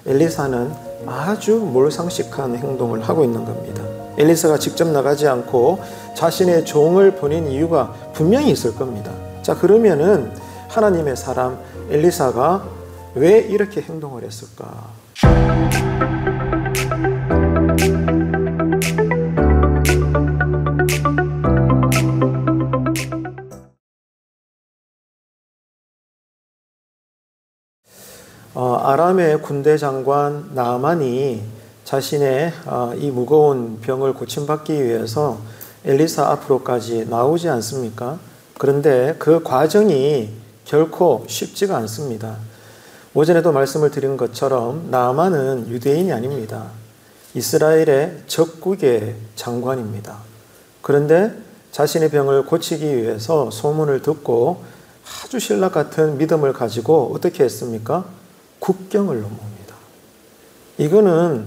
엘리사는 아주 몰상식한 행동을 하고 있는 겁니다. 엘리사가 직접 나가지 않고 자신의 종을 보낸 이유가 분명히 있을 겁니다. 자, 그러면은 하나님의 사람 엘리사가 왜 이렇게 행동을 했을까? 아람의 군대 장관 나아만이 자신의 이 무거운 병을 고침받기 위해서 엘리사 앞으로까지 나오지 않습니까? 그런데 그 과정이 결코 쉽지가 않습니다. 오전에도 말씀을 드린 것처럼 나아만은 유대인이 아닙니다. 이스라엘의 적국의 장관입니다. 그런데 자신의 병을 고치기 위해서 소문을 듣고 아주 신라 같은 믿음을 가지고 어떻게 했습니까? 국경을 넘어옵니다. 이거는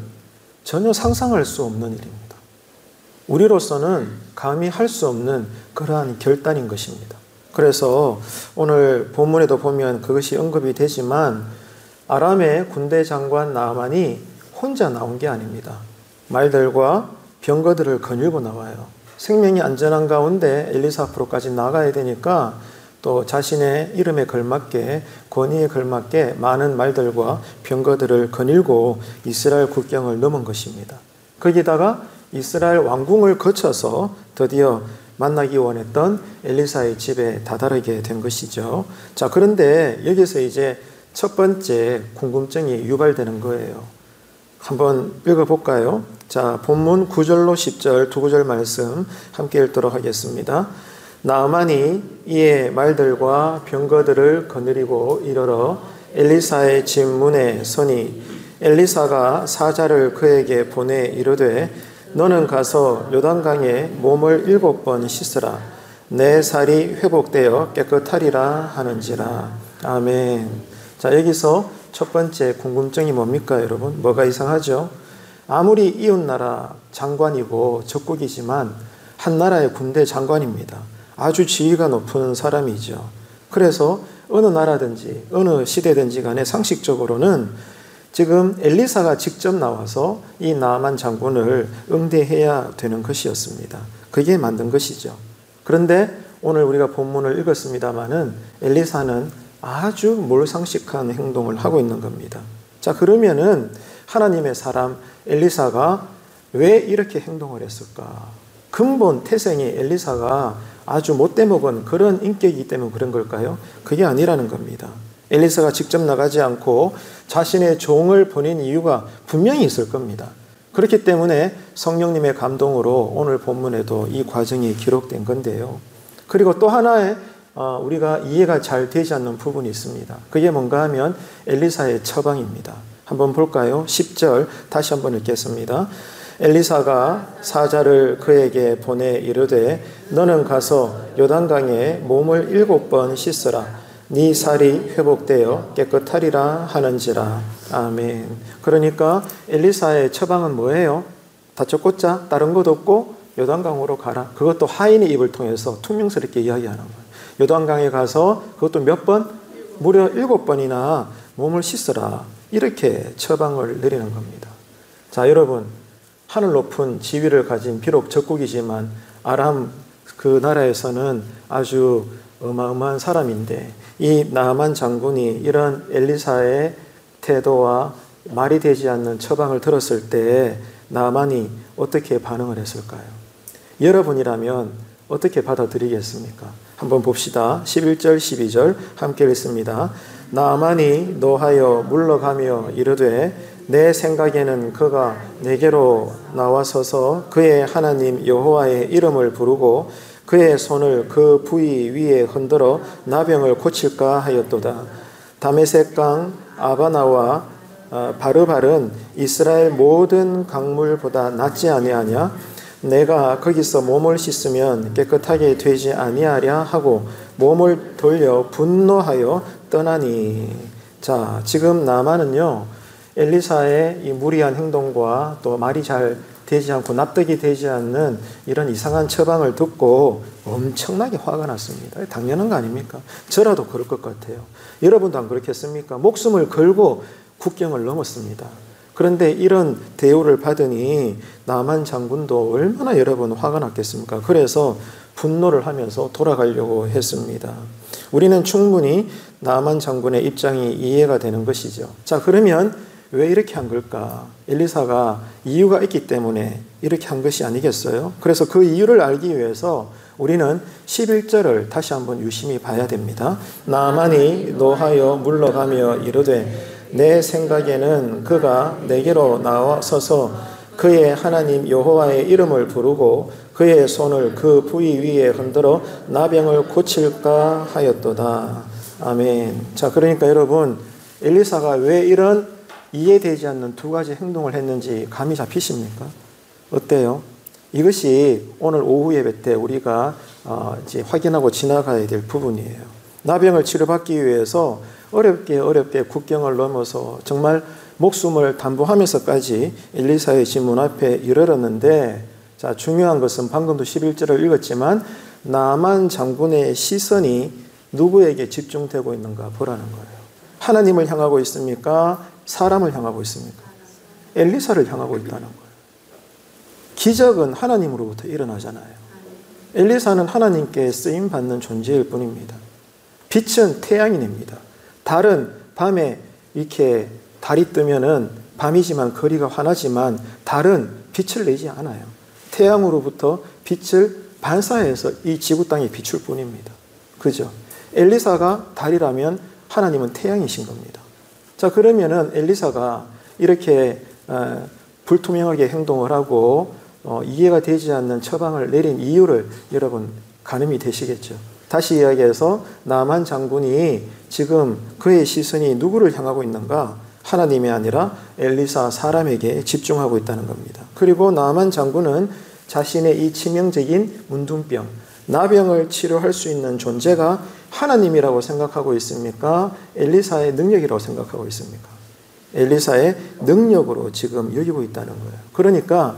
전혀 상상할 수 없는 일입니다. 우리로서는 감히 할 수 없는 그러한 결단인 것입니다. 그래서 오늘 본문에도 보면 그것이 언급이 되지만 아람의 군대 장관 나아만이 혼자 나온 게 아닙니다. 말들과 병거들을 거닐고 나와요. 생명이 안전한 가운데 엘리사 앞으로까지 나가야 되니까 또 자신의 이름에 걸맞게 권위에 걸맞게 많은 말들과 병거들을 거닐고 이스라엘 국경을 넘은 것입니다. 거기다가 이스라엘 왕궁을 거쳐서 드디어 만나기 원했던 엘리사의 집에 다다르게 된 것이죠. 자, 그런데 여기서 이제 첫 번째 궁금증이 유발되는 거예요. 한번 읽어볼까요? 자, 본문 9절로 10절 두 구절 말씀 함께 읽도록 하겠습니다. 나아만이 이에 말들과 병거들을 거느리고 이르러 엘리사의 집 문에 서니 엘리사가 사자를 그에게 보내 이르되 너는 가서 요단강에 몸을 7번 씻으라 내 살이 회복되어 깨끗하리라 하는지라. 아멘. 자, 여기서 첫 번째 궁금증이 뭡니까, 여러분? 뭐가 이상하죠? 아무리 이웃나라 장관이고 적국이지만 한 나라의 군대 장관입니다. 아주 지위가 높은 사람이죠. 그래서 어느 나라든지 어느 시대든지 간에 상식적으로는 지금 엘리사가 직접 나와서 이 나아만 장군을 응대해야 되는 것이었습니다. 그게 만든 것이죠. 그런데 오늘 우리가 본문을 읽었습니다마는 엘리사는 아주 몰상식한 행동을 하고 있는 겁니다. 자, 그러면은 하나님의 사람 엘리사가 왜 이렇게 행동을 했을까? 근본 태생이 엘리사가 아주 못돼 먹은 그런 인격이기 때문에 그런 걸까요? 그게 아니라는 겁니다. 엘리사가 직접 나가지 않고 자신의 종을 보낸 이유가 분명히 있을 겁니다. 그렇기 때문에 성령님의 감동으로 오늘 본문에도 이 과정이 기록된 건데요. 그리고 또 하나의 우리가 이해가 잘 되지 않는 부분이 있습니다. 그게 뭔가 하면 엘리사의 처방입니다. 한번 볼까요? 10절 다시 한번 읽겠습니다. 엘리사가 사자를 그에게 보내 이르되 너는 가서 요단강에 몸을 7번 씻으라 네 살이 회복되어 깨끗하리라 하는지라. 아멘. 그러니까 엘리사의 처방은 뭐예요? 다쳐꽂자 다른 것 없고 요단강으로 가라. 그것도 하인의 입을 통해서 퉁명스럽게 이야기하는 거예요. 요단강에 가서 그것도 몇 번? 무려 7번이나 몸을 씻으라. 이렇게 처방을 내리는 겁니다. 자, 여러분, 하늘 높은 지위를 가진 비록 적국이지만 아람 그 나라에서는 아주 어마어마한 사람인데 이 나아만 장군이 이런 엘리사의 태도와 말이 되지 않는 처방을 들었을 때 나아만이 어떻게 반응을 했을까요? 여러분이라면 어떻게 받아들이겠습니까? 한번 봅시다. 11절 12절 함께 읽습니다. 나아만이 노하여 물러가며 이르되 내 생각에는 그가 내게로 나와서서 그의 하나님 여호와의 이름을 부르고 그의 손을 그 부위 위에 흔들어 나병을 고칠까 하였도다. 다메섹강 아바나와 바르발은 이스라엘 모든 강물보다 낫지 아니하냐? 내가 거기서 몸을 씻으면 깨끗하게 되지 아니하랴 하고 몸을 돌려 분노하여 떠나니. 자, 지금 나아만은요 엘리사의 이 무리한 행동과 또 말이 잘 되지 않고 납득이 되지 않는 이런 이상한 처방을 듣고 엄청나게 화가 났습니다. 당연한 거 아닙니까? 저라도 그럴 것 같아요. 여러분도 안 그렇겠습니까? 목숨을 걸고 국경을 넘었습니다. 그런데 이런 대우를 받으니 나만 장군도 얼마나 여러분 화가 났겠습니까? 그래서 분노를 하면서 돌아가려고 했습니다. 우리는 충분히 나만 장군의 입장이 이해가 되는 것이죠. 자, 그러면 왜 이렇게 한 걸까? 엘리사가 이유가 있기 때문에 이렇게 한 것이 아니겠어요? 그래서 그 이유를 알기 위해서 우리는 11절을 다시 한번 유심히 봐야 됩니다. 나만이 노하여 물러가며 이르되 내 생각에는 그가 내게로 나와서서 그의 하나님 여호와의 이름을 부르고 그의 손을 그 부위 위에 흔들어 나병을 고칠까 하였도다. 아멘. 자, 그러니까 여러분, 엘리사가 왜 이런 이해되지 않는 두 가지 행동을 했는지 감이 잡히십니까? 어때요? 이것이 오늘 오후 예배 때 우리가 이제 확인하고 지나가야 될 부분이에요. 나병을 치료받기 위해서 어렵게 국경을 넘어서 정말 목숨을 담보하면서까지 엘리사의 집 문 앞에 이르렀는데, 자, 중요한 것은 방금도 11절을 읽었지만 나만 장군의 시선이 누구에게 집중되고 있는가 보라는 거예요. 하나님을 향하고 있습니까? 사람을 향하고 있습니까? 엘리사를 향하고 있다는 거예요. 기적은 하나님으로부터 일어나잖아요. 엘리사는 하나님께 쓰임받는 존재일 뿐입니다. 빛은 태양이 냅니다. 달은 밤에 이렇게 달이 뜨면은 밤이지만 거리가 환하지만 달은 빛을 내지 않아요. 태양으로부터 빛을 반사해서 이 지구 땅에 비출 뿐입니다. 그죠? 엘리사가 달이라면 하나님은 태양이신 겁니다. 자, 그러면은 엘리사가 이렇게 불투명하게 행동을 하고 이해가 되지 않는 처방을 내린 이유를 여러분 가늠이 되시겠죠. 다시 이야기해서 나만 장군이 지금 그의 시선이 누구를 향하고 있는가? 하나님이 아니라 엘리사 사람에게 집중하고 있다는 겁니다. 그리고 나만 장군은 자신의 이 치명적인 문둥병, 나병을 치료할 수 있는 존재가 하나님이라고 생각하고 있습니까? 엘리사의 능력이라고 생각하고 있습니까? 엘리사의 능력으로 지금 여기고 있다는 거예요. 그러니까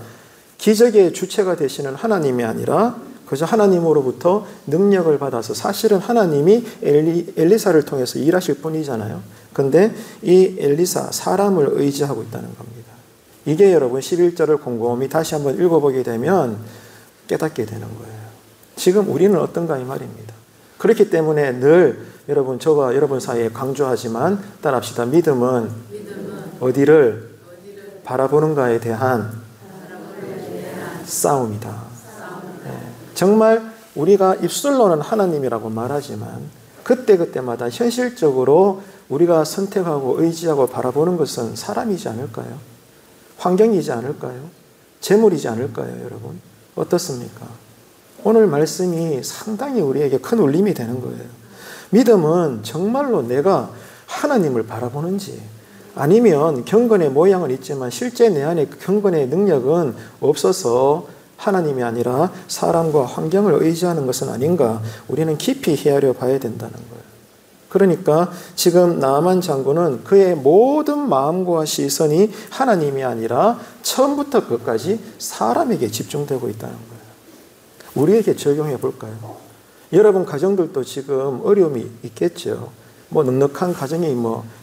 기적의 주체가 되시는 하나님이 아니라 그저 하나님으로부터 능력을 받아서, 사실은 하나님이 엘리사를 통해서 일하실 뿐이잖아요. 근데 이 엘리사 사람을 의지하고 있다는 겁니다. 이게 여러분 11절을 곰곰이 다시 한번 읽어보게 되면 깨닫게 되는 거예요. 지금 우리는 어떤가 이 말입니다. 그렇기 때문에 늘 여러분, 저와 여러분 사이에 강조하지만 따라합시다. 믿음은 어디를 바라보는가에 대한 싸움이다. 정말 우리가 입술로는 하나님이라고 말하지만 그때그때마다 현실적으로 우리가 선택하고 의지하고 바라보는 것은 사람이지 않을까요? 환경이지 않을까요? 재물이지 않을까요, 여러분? 어떻습니까? 오늘 말씀이 상당히 우리에게 큰 울림이 되는 거예요. 믿음은 정말로 내가 하나님을 바라보는지, 아니면 경건의 모양은 있지만 실제 내 안에 경건의 능력은 없어서 하나님이 아니라 사람과 환경을 의지하는 것은 아닌가, 우리는 깊이 헤아려 봐야 된다는 거예요. 그러니까 지금 나만 장군은 그의 모든 마음과 시선이 하나님이 아니라 처음부터 끝까지 사람에게 집중되고 있다는 거예요. 우리에게 적용해 볼까요? 여러분 가정들도 지금 어려움이 있겠죠. 넉넉한 가정이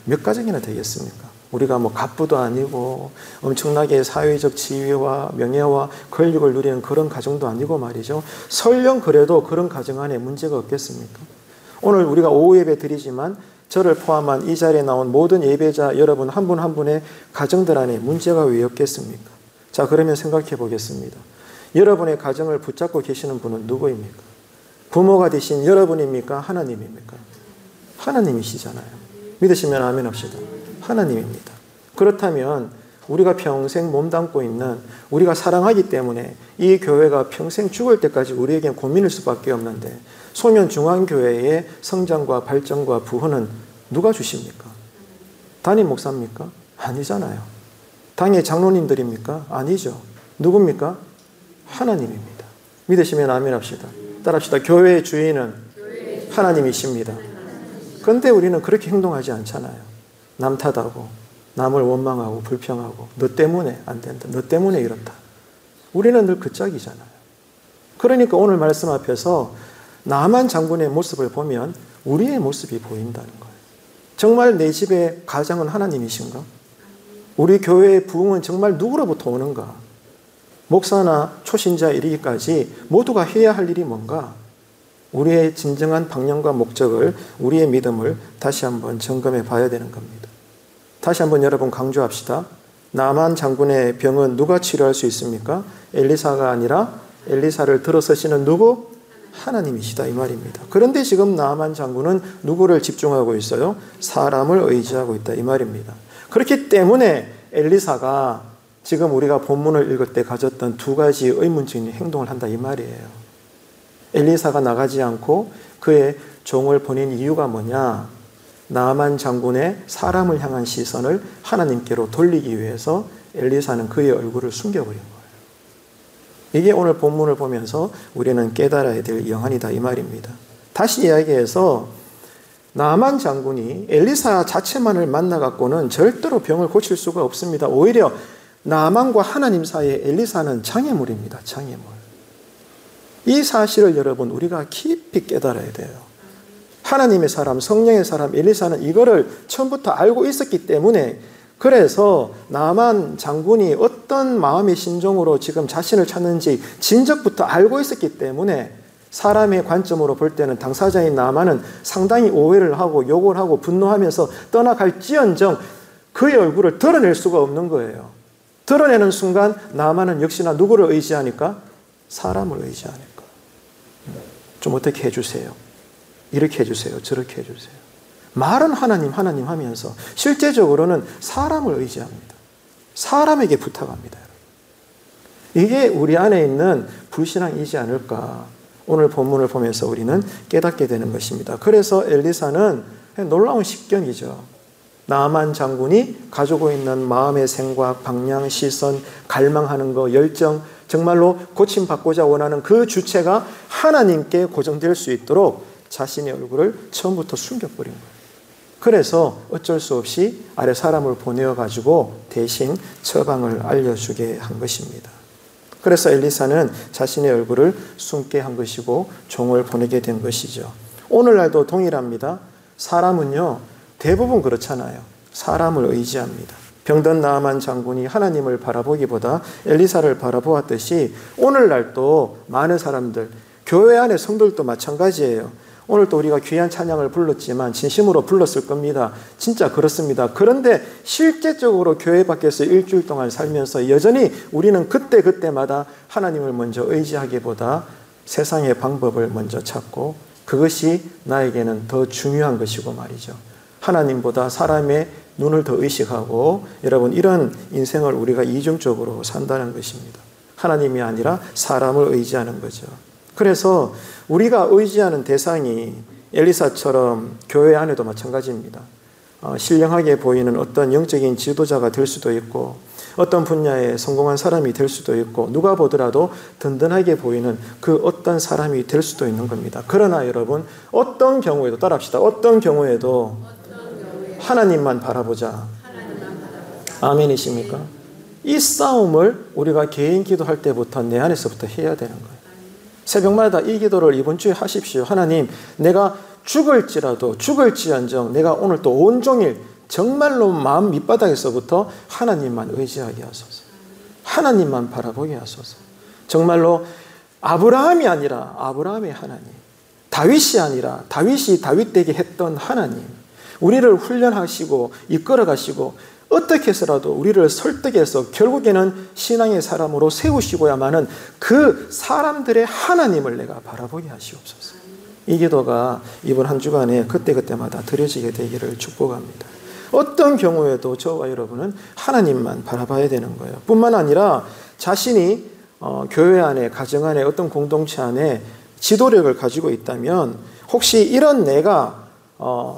몇 가정이나 되겠습니까? 우리가 갑부도 아니고 엄청나게 사회적 지위와 명예와 권력을 누리는 그런 가정도 아니고 말이죠. 설령 그래도 그런 가정 안에 문제가 없겠습니까? 오늘 우리가 오후 예배 드리지만 저를 포함한 이 자리에 나온 모든 예배자 여러분 한 분 한 분의 가정들 안에 문제가 왜 없겠습니까? 자, 그러면 생각해 보겠습니다. 여러분의 가정을 붙잡고 계시는 분은 누구입니까? 부모가 되신 여러분입니까? 하나님입니까? 하나님이시잖아요. 믿으시면 아멘 합시다. 하나님입니다. 그렇다면 우리가 평생 몸담고 있는, 우리가 사랑하기 때문에 이 교회가 평생 죽을 때까지 우리에겐 고민일 수밖에 없는데, 소년중앙교회의 성장과 발전과 부흥은 누가 주십니까? 담임 목사입니까? 아니잖아요. 당의 장로님들입니까? 아니죠. 누굽니까? 하나님입니다. 믿으시면 아멘 합시다. 따라합시다. 교회의 주인은 하나님이십니다. 그런데 우리는 그렇게 행동하지 않잖아요. 남 탓하고, 남을 원망하고, 불평하고, 너 때문에 안 된다, 너 때문에 이렇다. 우리는 늘 그 짝이잖아요. 그러니까 오늘 말씀 앞에서 나만 장군의 모습을 보면 우리의 모습이 보인다는 거예요. 정말 내 집의 가장은 하나님이신가? 우리 교회의 부흥은 정말 누구로부터 오는가? 목사나 초신자 이르기까지 모두가 해야 할 일이 뭔가? 우리의 진정한 방향과 목적을, 우리의 믿음을 다시 한번 점검해 봐야 되는 겁니다. 다시 한번 여러분 강조합시다. 나만 장군의 병은 누가 치료할 수 있습니까? 엘리사가 아니라 엘리사를 들어서시는 누구? 하나님이시다 이 말입니다. 그런데 지금 나만 장군은 누구를 집중하고 있어요? 사람을 의지하고 있다 이 말입니다. 그렇기 때문에 엘리사가 지금 우리가 본문을 읽을 때 가졌던 두 가지 의문적인 행동을 한다 이 말이에요. 엘리사가 나가지 않고 그의 종을 보낸 이유가 뭐냐? 나만 장군의 사람을 향한 시선을 하나님께로 돌리기 위해서 엘리사는 그의 얼굴을 숨겨버린 거예요. 이게 오늘 본문을 보면서 우리는 깨달아야 될 영안이다 이 말입니다. 다시 이야기해서 나만 장군이 엘리사 자체만을 만나갖고는 절대로 병을 고칠 수가 없습니다. 오히려 나만과 하나님 사이에 엘리사는 장애물입니다. 장애물. 이 사실을 여러분 우리가 깊이 깨달아야 돼요. 하나님의 사람, 성령의 사람 엘리사는 이거를 처음부터 알고 있었기 때문에, 그래서 나만 장군이 어떤 마음의 심정으로 지금 자신을 찾는지 진작부터 알고 있었기 때문에 사람의 관점으로 볼 때는 당사자인 나만은 상당히 오해를 하고 욕을 하고 분노하면서 떠나갈지언정 그의 얼굴을 드러낼 수가 없는 거예요. 드러내는 순간 나만은 역시나 누구를 의지하니까? 사람을 의지하니까. 좀 어떻게 해주세요. 이렇게 해주세요. 저렇게 해주세요. 말은 하나님 하나님 하면서 실제적으로는 사람을 의지합니다. 사람에게 부탁합니다. 이게 우리 안에 있는 불신앙이지 않을까. 오늘 본문을 보면서 우리는 깨닫게 되는 것입니다. 그래서 엘리사는 놀라운 식견이죠. 나만 장군이 가지고 있는 마음의 생각, 방향, 시선, 갈망하는 거, 열정, 정말로 고침받고자 원하는 그 주체가 하나님께 고정될 수 있도록 자신의 얼굴을 처음부터 숨겨버린 거예요. 그래서 어쩔 수 없이 아래 사람을 보내어가지고 대신 처방을 알려주게 한 것입니다. 그래서 엘리사는 자신의 얼굴을 숨게 한 것이고 종을 보내게 된 것이죠. 오늘날도 동일합니다. 사람은요, 대부분 그렇잖아요. 사람을 의지합니다. 병든 나아만 장군이 하나님을 바라보기보다 엘리사를 바라보았듯이 오늘날도 많은 사람들, 교회 안의 성도들도 마찬가지예요. 오늘도 우리가 귀한 찬양을 불렀지만 진심으로 불렀을 겁니다. 진짜 그렇습니다. 그런데 실제적으로 교회 밖에서 일주일 동안 살면서 여전히 우리는 그때그때마다 하나님을 먼저 의지하기보다 세상의 방법을 먼저 찾고 그것이 나에게는 더 중요한 것이고 말이죠. 하나님보다 사람의 눈을 더 의식하고 여러분 이런 인생을 우리가 이중적으로 산다는 것입니다. 하나님이 아니라 사람을 의지하는 거죠. 그래서 우리가 의지하는 대상이 엘리사처럼 교회 안에도 마찬가지입니다. 신령하게 보이는 어떤 영적인 지도자가 될 수도 있고 어떤 분야에 성공한 사람이 될 수도 있고 누가 보더라도 든든하게 보이는 그 어떤 사람이 될 수도 있는 겁니다. 그러나 여러분 어떤 경우에도 따라합시다. 어떤 경우에도 하나님만 바라보자. 아멘이십니까? 이 싸움을 우리가 개인 기도할 때부터 내 안에서부터 해야 되는 거예요. 새벽마다 이 기도를 이번 주에 하십시오. 하나님, 내가 죽을지언정 내가 오늘 또 온종일 정말로 마음 밑바닥에서부터 하나님만 의지하게 하소서. 하나님만 바라보게 하소서. 정말로 아브라함이 아니라 아브라함의 하나님, 다윗이 아니라 다윗이 다윗되게 했던 하나님, 우리를 훈련하시고 이끌어가시고 어떻게 해서라도 우리를 설득해서 결국에는 신앙의 사람으로 세우시고야만은 그 사람들의 하나님을 내가 바라보게 하시옵소서. 이 기도가 이번 한 주간에 그때그때마다 드려지게 되기를 축복합니다. 어떤 경우에도 저와 여러분은 하나님만 바라봐야 되는 거예요. 뿐만 아니라 자신이 교회 안에, 가정 안에, 어떤 공동체 안에 지도력을 가지고 있다면 혹시 이런 내가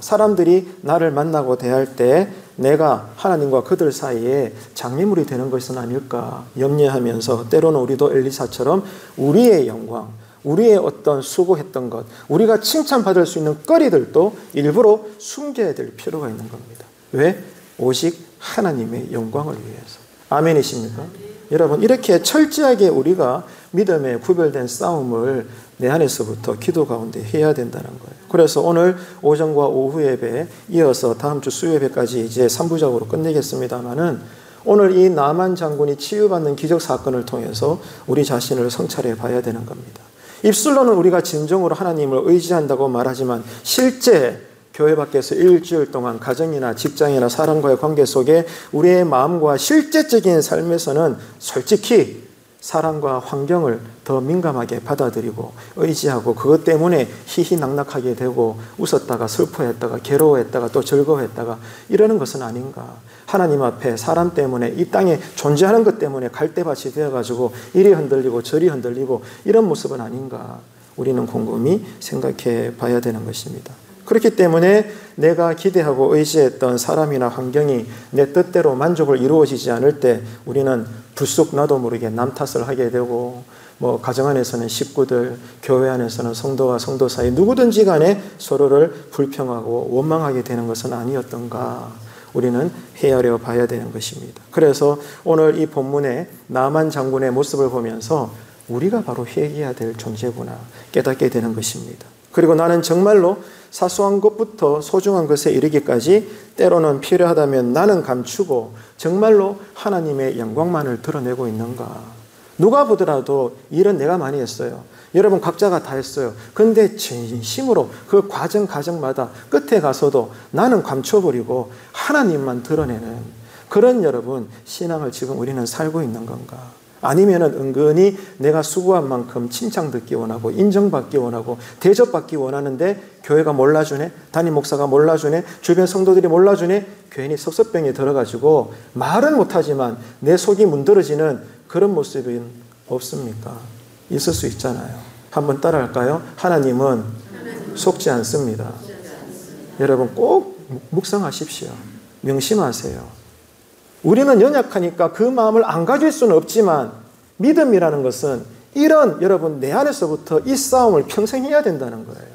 사람들이 나를 만나고 대할 때 내가 하나님과 그들 사이에 장애물이 되는 것은 아닐까 염려하면서 때로는 우리도 엘리사처럼 우리의 영광, 우리의 어떤 수고했던 것, 우리가 칭찬받을 수 있는 거리들도 일부러 숨겨야 될 필요가 있는 겁니다. 왜? 오직 하나님의 영광을 위해서. 아멘이십니까? 여러분, 이렇게 철저하게 우리가 믿음에 구별된 싸움을 내 안에서부터 기도 가운데 해야 된다는 거예요. 그래서 오늘 오전과 오후 예배 이어서 다음 주 수요 예배까지 이제 3부작으로 끝내겠습니다만은 오늘 이 나만 장군이 치유받는 기적 사건을 통해서 우리 자신을 성찰해 봐야 되는 겁니다. 입술로는 우리가 진정으로 하나님을 의지한다고 말하지만 실제 교회 밖에서 일주일 동안 가정이나 직장이나 사람과의 관계 속에 우리의 마음과 실제적인 삶에서는 솔직히 사람과 환경을 더 민감하게 받아들이고 의지하고 그것 때문에 희희낙낙하게 되고 웃었다가 슬퍼했다가 괴로워했다가 또 즐거워했다가 이러는 것은 아닌가. 하나님 앞에 사람 때문에 이 땅에 존재하는 것 때문에 갈대밭이 되어가지고 이리 흔들리고 저리 흔들리고 이런 모습은 아닌가. 우리는 곰곰이 생각해 봐야 되는 것입니다. 그렇기 때문에 내가 기대하고 의지했던 사람이나 환경이 내 뜻대로 만족을 이루어지지 않을 때 우리는 불쑥 나도 모르게 남 탓을 하게 되고 가정 안에서는 식구들, 교회 안에서는 성도와 성도 사이 누구든지 간에 서로를 불평하고 원망하게 되는 것은 아니었던가 우리는 헤아려 봐야 되는 것입니다. 그래서 오늘 이 본문에 나만 장군의 모습을 보면서 우리가 바로 회개해야 될 존재구나 깨닫게 되는 것입니다. 그리고 나는 정말로 사소한 것부터 소중한 것에 이르기까지 때로는 필요하다면 나는 감추고 정말로 하나님의 영광만을 드러내고 있는가. 누가 보더라도 일은 내가 많이 했어요. 여러분 각자가 다 했어요. 그런데 진심으로 그 과정마다 끝에 가서도 나는 감춰버리고 하나님만 드러내는 그런 여러분 신앙을 지금 우리는 살고 있는 건가. 아니면은 은근히 내가 수고한 만큼 칭찬 듣기 원하고 인정받기 원하고 대접받기 원하는데 교회가 몰라주네, 담임 목사가 몰라주네, 주변 성도들이 몰라주네, 괜히 섭섭병에 들어가지고 말은 못하지만 내 속이 문드러지는 그런 모습은 없습니까? 있을 수 있잖아요. 한번 따라할까요? 하나님은 속지 않습니다. 여러분 꼭 묵상하십시오. 명심하세요. 우리는 연약하니까 그 마음을 안 가질 수는 없지만 믿음이라는 것은 이런 여러분 내 안에서부터 이 싸움을 평생 해야 된다는 거예요.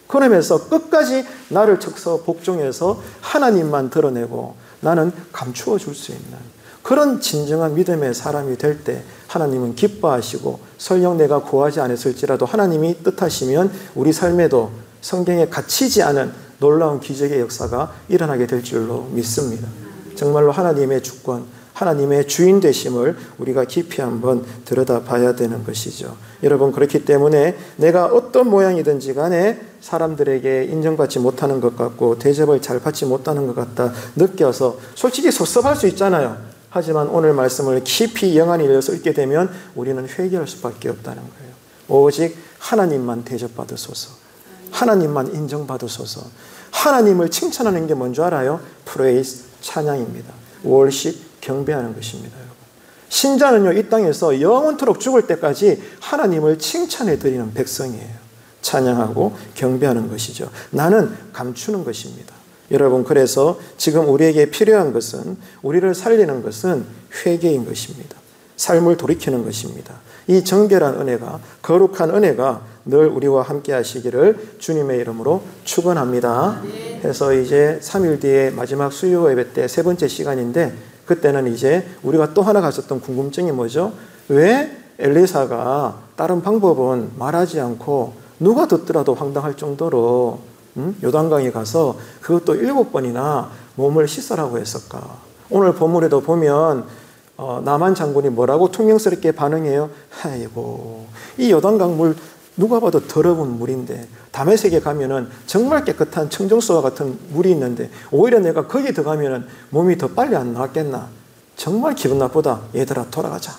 그러면서 끝까지 나를 척서 복종해서 하나님만 드러내고 나는 감추어 줄 수 있는 그런 진정한 믿음의 사람이 될 때 하나님은 기뻐하시고 설령 내가 구하지 않았을지라도 하나님이 뜻하시면 우리 삶에도 성경에 갇히지 않은 놀라운 기적의 역사가 일어나게 될 줄로 믿습니다. 정말로 하나님의 주권, 하나님의 주인 되심을 우리가 깊이 한번 들여다봐야 되는 것이죠. 여러분 그렇기 때문에 내가 어떤 모양이든지 간에 사람들에게 인정받지 못하는 것 같고 대접을 잘 받지 못하는 것 같다 느껴서 솔직히 섭섭할 수 있잖아요. 하지만 오늘 말씀을 깊이 영안이 열려서 읽게 되면 우리는 회개할 수밖에 없다는 거예요. 오직 하나님만 대접받으소서. 하나님만 인정받으소서. 하나님을 칭찬하는 게 뭔지 알아요? praise, 찬양입니다. 월십, 경배하는 것입니다. 여러분. 신자는요 이 땅에서 영원토록 죽을 때까지 하나님을 칭찬해 드리는 백성이에요. 찬양하고 경배하는 것이죠. 나는 감추는 것입니다. 여러분 그래서 지금 우리에게 필요한 것은 우리를 살리는 것은 회개인 것입니다. 삶을 돌이키는 것입니다. 이 정결한 은혜가 거룩한 은혜가 늘 우리와 함께 하시기를 주님의 이름으로 축원합니다. 해서 이제 3일 뒤에 마지막 수요 예배 때 세 번째 시간인데 그때는 이제 우리가 또 하나 가졌던 궁금증이 뭐죠? 왜 엘리사가 다른 방법은 말하지 않고 누가 듣더라도 황당할 정도로 요단강에 가서 그것도 7번이나 몸을 씻으라고 했을까? 오늘 본문에도 보면 나만 장군이 뭐라고 퉁명스럽게 반응해요? 아이고 이 요단강 물 누가 봐도 더러운 물인데 다메섹에 가면은 정말 깨끗한 청정수와 같은 물이 있는데 오히려 내가 거기 들어가면은 몸이 더 빨리 안 나왔겠나? 정말 기분 나쁘다. 얘들아 돌아가자.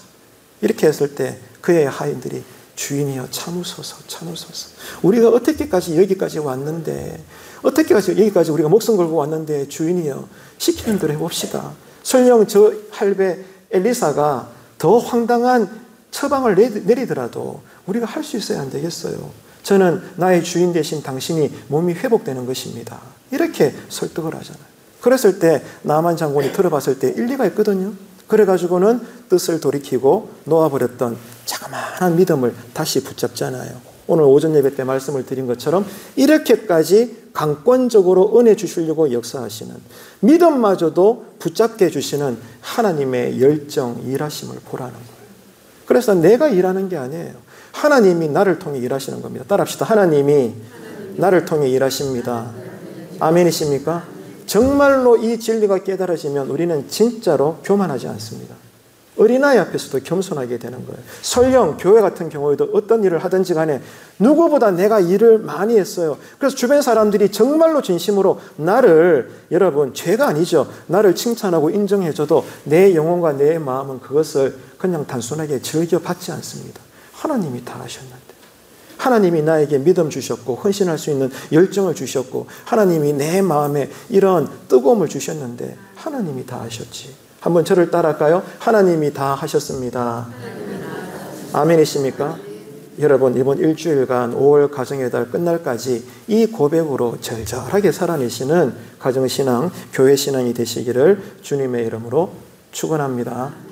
이렇게 했을 때 그의 하인들이 주인이여 참으소서 참으소서. 우리가 어떻게까지 여기까지 왔는데 어떻게까지 여기까지 우리가 목숨 걸고 왔는데 주인이여 시키는 대로 해봅시다. 설령 저 할배 엘리사가 더 황당한 처방을 내리더라도 우리가 할 수 있어야 안 되겠어요. 저는 나의 주인 대신 당신이 몸이 회복되는 것입니다. 이렇게 설득을 하잖아요. 그랬을 때 나만 장군이 들어봤을 때 일리가 있거든요. 그래가지고는 뜻을 돌이키고 놓아버렸던 자그마한 믿음을 다시 붙잡잖아요. 오늘 오전 예배 때 말씀을 드린 것처럼 이렇게까지 강권적으로 은혜 주시려고 역사하시는, 믿음마저도 붙잡게 해주시는 하나님의 열정, 일하심을 보라는 거예요. 그래서 내가 일하는 게 아니에요. 하나님이 나를 통해 일하시는 겁니다. 따라합시다. 하나님이 나를 통해 일하십니다. 아멘이십니까? 정말로 이 진리가 깨달아지면 우리는 진짜로 교만하지 않습니다. 어린아이 앞에서도 겸손하게 되는 거예요. 설령 교회 같은 경우에도 어떤 일을 하든지 간에 누구보다 내가 일을 많이 했어요. 그래서 주변 사람들이 정말로 진심으로 나를, 여러분 죄가 아니죠, 나를 칭찬하고 인정해줘도 내 영혼과 내 마음은 그것을 그냥 단순하게 즐겨받지 않습니다. 하나님이 다 하셨는데, 하나님이 나에게 믿음 주셨고 헌신할 수 있는 열정을 주셨고 하나님이 내 마음에 이런 뜨거움을 주셨는데 하나님이 다 하셨지. 한번 저를 따라할까요? 하나님이 다 하셨습니다. 아멘이십니까? 여러분, 이번 일주일간 5월 가정의 달 끝날까지 이 고백으로 절절하게 살아내시는 가정신앙, 교회신앙이 되시기를 주님의 이름으로 축원합니다.